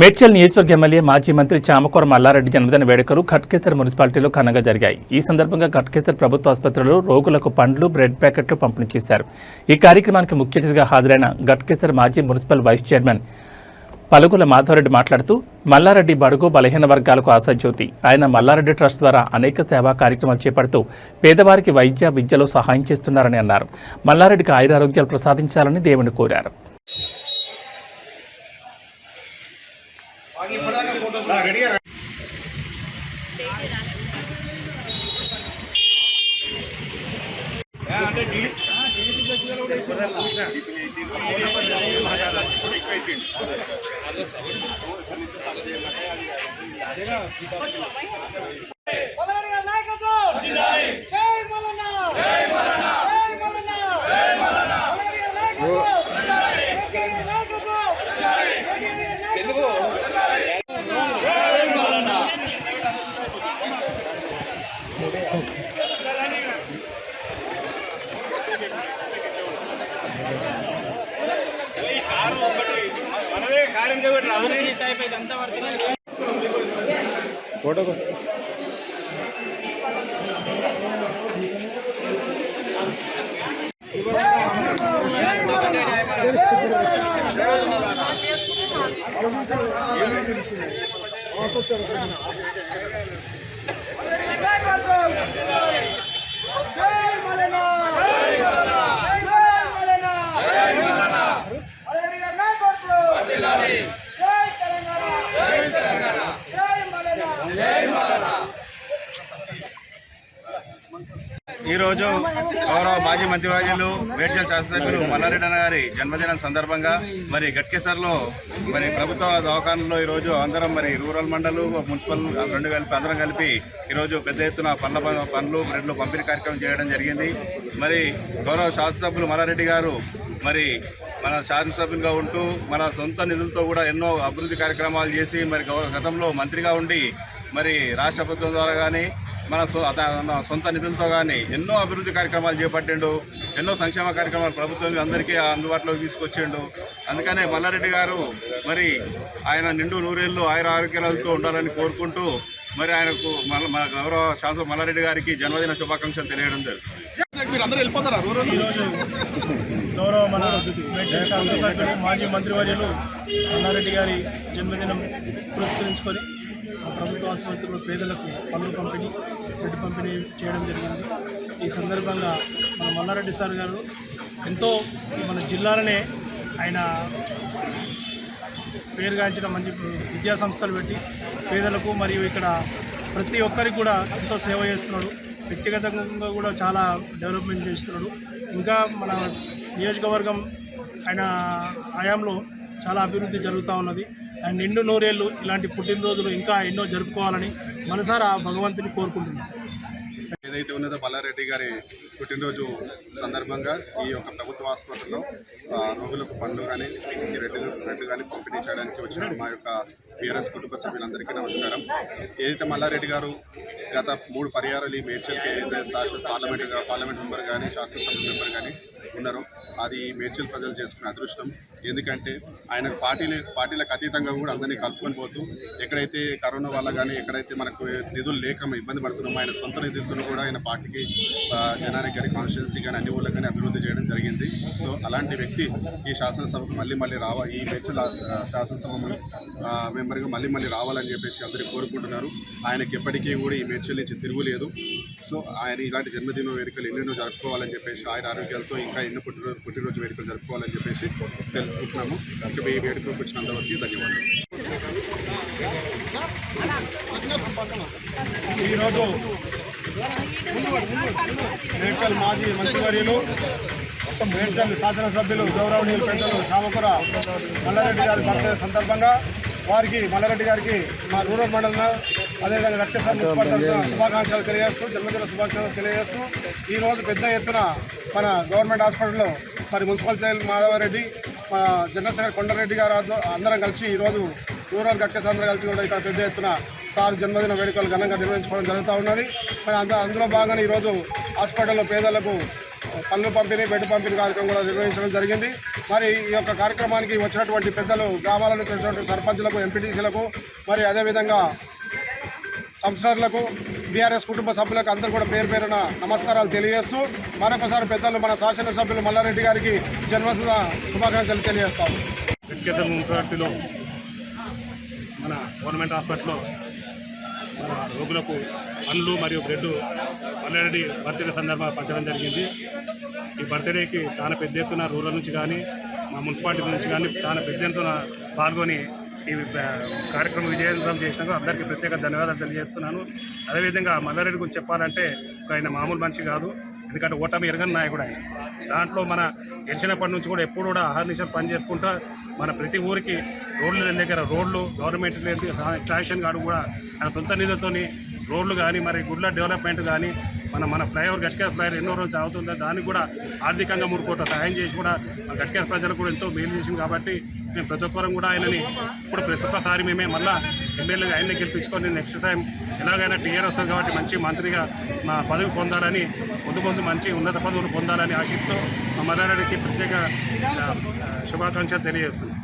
మేడ్చల్ నియోజకవర్గ ఎమ్మెల్యే మాజీ మంత్రి చామకూర మల్లారెడ్డి జన్మదిన వేడుకలు ఘట్కేసర్ మున్సిపాలిటీలో ఘనంగా జరిగాయి. ఈ సందర్భంగా ఘట్కేసర్ ప్రభుత్వ ఆసుపత్రిలో రోగులకు పండ్లు, బ్రెడ్ ప్యాకెట్లు పంపిణీ చేశారు. ఈ కార్యక్రమానికి ముఖ్య అతిథిగా హాజరైన ఘట్కేసర్ మాజీ municipal vice chairman Palugula Madhava Reddy మాట్లాడుతూ మల్లారెడ్డి బడుగు బలహీన వర్గాలకు ఆశాజ్యోతి. ఆయన మల్లారెడ్డి ట్రస్ట్ ద్వారా అనేక సేవా కార్యక్రమాలు చేపడుతూ పేదవారికి వైద్య విద్యలో సహాయం చేస్తున్నారని అన్నారు. మల్లారెడ్డికి ఆయురారోగ్యాలు ప్రసాదించాలని దేవుని కోరారు. ఈరోజు గౌరవ మాజీ మంత్రివర్యులు మేడ్చల్ శాసనసభ్యులు మల్లారెడ్డి గారి జన్మదినం సందర్భంగా మరి ఘట్కేసర్లో మరి ప్రభుత్వ దవాఖానలో ఈరోజు అందరం మరి రూరల్ మండలు మున్సిపల్ అందరం కలిపి ఈరోజు పెద్ద ఎత్తున పండ్లు బ్రెడ్లు పంపిణీ కార్యక్రమం చేయడం జరిగింది. మరి గౌరవ శాసనసభ్యులు మల్లారెడ్డి గారు మరి మన శాసనసభ్యులుగా ఉంటూ మన సొంత నిధులతో కూడా ఎన్నో అభివృద్ధి కార్యక్రమాలు చేసి మరి గతంలో మంత్రిగా ఉండి మరి రాష్ట్ర ప్రభుత్వం ద్వారా కానీ మన సొంత నిధులతో కానీ ఎన్నో అభివృద్ధి కార్యక్రమాలు చేపట్టిండు. ఎన్నో సంక్షేమ కార్యక్రమాలు ప్రభుత్వం అందరికీ అందుబాటులోకి తీసుకొచ్చిండు. అందుకనే మల్లారెడ్డి గారు మరి ఆయన నిండు నూరేళ్లు ఆరోగ్యాలతో ఉండాలని కోరుకుంటూ మరి ఆయనకు మన గౌరవ శాసన మల్లారెడ్డి గారికి జన్మదిన శుభాకాంక్షలు తెలియడం జరుగుతుంది. ఈరోజు గౌరవ మన మేడ్చల్ శాసనసభ్యులు మాజీ మంత్రివర్యులు మల్లారెడ్డి గారి జన్మదినం పురస్కరించుకొని ప్రభుత్వ ఆసుపత్రిలో పేదలకు పనులు పంపిణీ, బ్రెడ్ పంపిణీ చేయడం జరిగింది. ఈ సందర్భంగా మన మల్లారెడ్డి సార్ గారు ఎంతో మన జిల్లాలనే ఆయన పేరుగాంచిన మంచి విద్యా సంస్థలు పెట్టి పేదలకు మరియు ఇక్కడ ప్రతి ఒక్కరికి కూడా ఎంతో సేవ చేస్తున్నాడు. వ్యక్తిగతంగా కూడా చాలా డెవలప్మెంట్ చేస్తున్నాడు. ఇంకా మన నియోజకవర్గం ఆయన హయాంలో చాలా అభివృద్ధి జరుగుతూ ఉన్నది. అండ్ నిండు నూరేళ్ళు ఇలాంటి పుట్టినరోజులు ఇంకా ఎన్నో జరుపుకోవాలని మనసారా భగవంతుని కోరుకుంటున్నాం. ఏదైతే ఉన్నదో మల్లారెడ్డి గారి పుట్టినరోజు సందర్భంగా ఈ యొక్క ప్రభుత్వ ఆసుపత్రిలో రోగులకు పండ్లు కానీ బ్రెడ్ కానీ పంపిణీ చేయడానికి వచ్చిన మా యొక్క బీఆర్ఎస్ కుటుంబ సభ్యులందరికీ నమస్కారం. ఏదైతే మల్లారెడ్డి గారు గత 3 పర్యాయాలు ఈ మేడ్చల్కి ఏదైతే పార్లమెంట్ మెంబర్ కానీ శాసనసభ మెంబర్ కానీ ఉన్నారో అది మేడ్చల్ ప్రజలు చేసుకునే అదృష్టం. ఎందుకంటే ఆయన పార్టీలకు అతీతంగా కూడా అందరినీ కలుపుకొని పోతూ ఎక్కడైతే కరోనా వల్ల కానీ ఎక్కడైతే మనకు నిధులు లేక ఇబ్బంది పడుతున్నామో ఆయన సొంత నిధులతో కూడా ఆయన పార్టీకి జనానికి కానీ కాన్స్టిట్యున్సీ కానీ అన్ని ఊళ్ళకి కానీ అభివృద్ధి చేయడం జరిగింది. సో అలాంటి వ్యక్తి ఈ శాసనసభకు మళ్ళీ ఈ మేడ్చల్ శాసనసభ మెంబర్గా మళ్ళీ రావాలని చెప్పేసి అందరూ కోరుకుంటున్నారు. ఆయనకి ఎప్పటికీ కూడా ఈ మేడ్చల్ నుంచి తిరుగులేదు. సో ఆయన ఇలాంటి జన్మదిన వేడుకలు ఎన్నెన్నో జరుపుకోవాలని చెప్పేసి ఆయన ఆరోగ్యాలతో ఇంకా ఎన్నో పుట్టినరోజు వేడుకలు జరుపుకోవాలని చెప్పేసి తెలుసుకుంటున్నాము. ఇంకా ఈ వేడుకలకు వచ్చినంతవరకు ధన్యవాదాలు. ఈరోజు మేడ్చల్ మాజీ మంత్రివర్యులు మేడ్చల్ శాసనసభ్యులు గౌరవనీయులు పెద్దలు చామకూర మల్లారెడ్డి గారి బర్త్డే సందర్భంగా వారికి మల్లారెడ్డి గారికి మా రూరల్ మండలం అదేవిధంగా ఘట్కేసర్ మున్సిపాలిటీ శుభాకాంక్షలు తెలియజేస్తూ జన్మదిన శుభాకాంక్షలు తెలియజేస్తూ ఈరోజు పెద్ద ఎత్తున మన గవర్నమెంట్ హాస్పిటల్లో మరి మున్సిపల్ చైర్మన్ మాధవరెడ్డి, మా జనరల్ సెక్రటరీ కొండారెడ్డి గారు అందరం కలిసి ఈరోజు రూరల్ ఘట్కేసర్ అందరూ కలిసి కూడా ఇక్కడ పెద్ద ఎత్తున సార్ జన్మదిన వేడుకలు ఘనంగా నిర్వహించుకోవడం జరుగుతూ ఉన్నది. మరి అందులో భాగంగా ఈరోజు హాస్పిటల్లో పేదలకు పనులు పంపిణీ, బెడ్ పంపిణీ కార్యక్రమం కూడా నిర్వహించడం జరిగింది. మరి ఈ యొక్క కార్యక్రమానికి వచ్చినటువంటి పెద్దలు, గ్రామాల నుంచి వచ్చినటువంటి సర్పంచులకు, ఎంపీటీసీలకు, మరి అదేవిధంగా కౌన్సిలర్లకు, బీఆర్ఎస్ కుటుంబ సభ్యులకు అందరూ కూడా పేరు పేరున నమస్కారాలు తెలియజేస్తూ మరొకసారి పెద్దలు మన శాసనసభ్యులు మల్లారెడ్డి గారికి జన్మదిన శుభాకాంక్షలు తెలియజేస్తాము. గట్కేసర్ మున్సిపాలిటీలో మన గవర్నమెంట్ హాస్పిటల్లో మన రోగులకు పండ్లు మరియు బ్రెడ్ మల్లారెడ్డి బర్త్డే సందర్భంగా పంచడం జరిగింది. ఈ బర్త్డేకి చాలా పెద్ద ఎత్తున రూరల్ నుంచి కానీ మా మున్సిపాలిటీ నుంచి కానీ చాలా పెద్ద ఎత్తున పాల్గొని ఈ కార్యక్రమం విజయవంతం చేసినందుకు అందరికీ ప్రత్యేక ధన్యవాదాలు తెలియజేస్తున్నాను. అదేవిధంగా మల్లారెడ్డి గురించి చెప్పాలంటే ఆయన మామూలు మనిషి కాదు, ఎందుకంటే ఓటమి ఎరగని నాయకుడు ఆయన. దాంట్లో మన గెలిచినప్పటి నుంచి కూడా ఎప్పుడు కూడా అహర్నిశలు పని చేసుకుంటా మన ప్రతి ఊరికి రోడ్ల దగ్గర రోడ్లు గవర్నమెంట్ శాంక్షన్ కాదు కూడా ఆయన సొంత నిధులతోని రోడ్లు కానీ మరి గుడ్ల డెవలప్మెంట్ కానీ మన ఫ్లైఓవర్ గట్కేసర్ ఫ్లైఓవర్ ఎన్నో రోజులు అవుతుందో దానికి కూడా ఆర్థికంగా 3 కోట్ల సహాయం చేసి కూడా మన గట్కేసర్ ప్రజలకు కూడా ఎంతో మేలు చేసింది. కాబట్టి మేము ప్రతి ఒక్కరం కూడా ఆయనని ఇప్పుడు ప్రస్తుతసారి మేమే మళ్ళీ ఎమ్మెల్యేగా ఆయన్ని గెలిపించుకొని నెక్స్ట్ టైం ఎలాగైనా టీఆర్ వస్తుంది కాబట్టి మంచి మంత్రిగా మా పదవి పొందాలని ముందు మంచి ఉన్నత పదవులు పొందాలని ఆశిస్తూ మా మల్లారెడ్డికి ప్రత్యేక శుభాకాంక్షలు తెలియజేస్తుంది.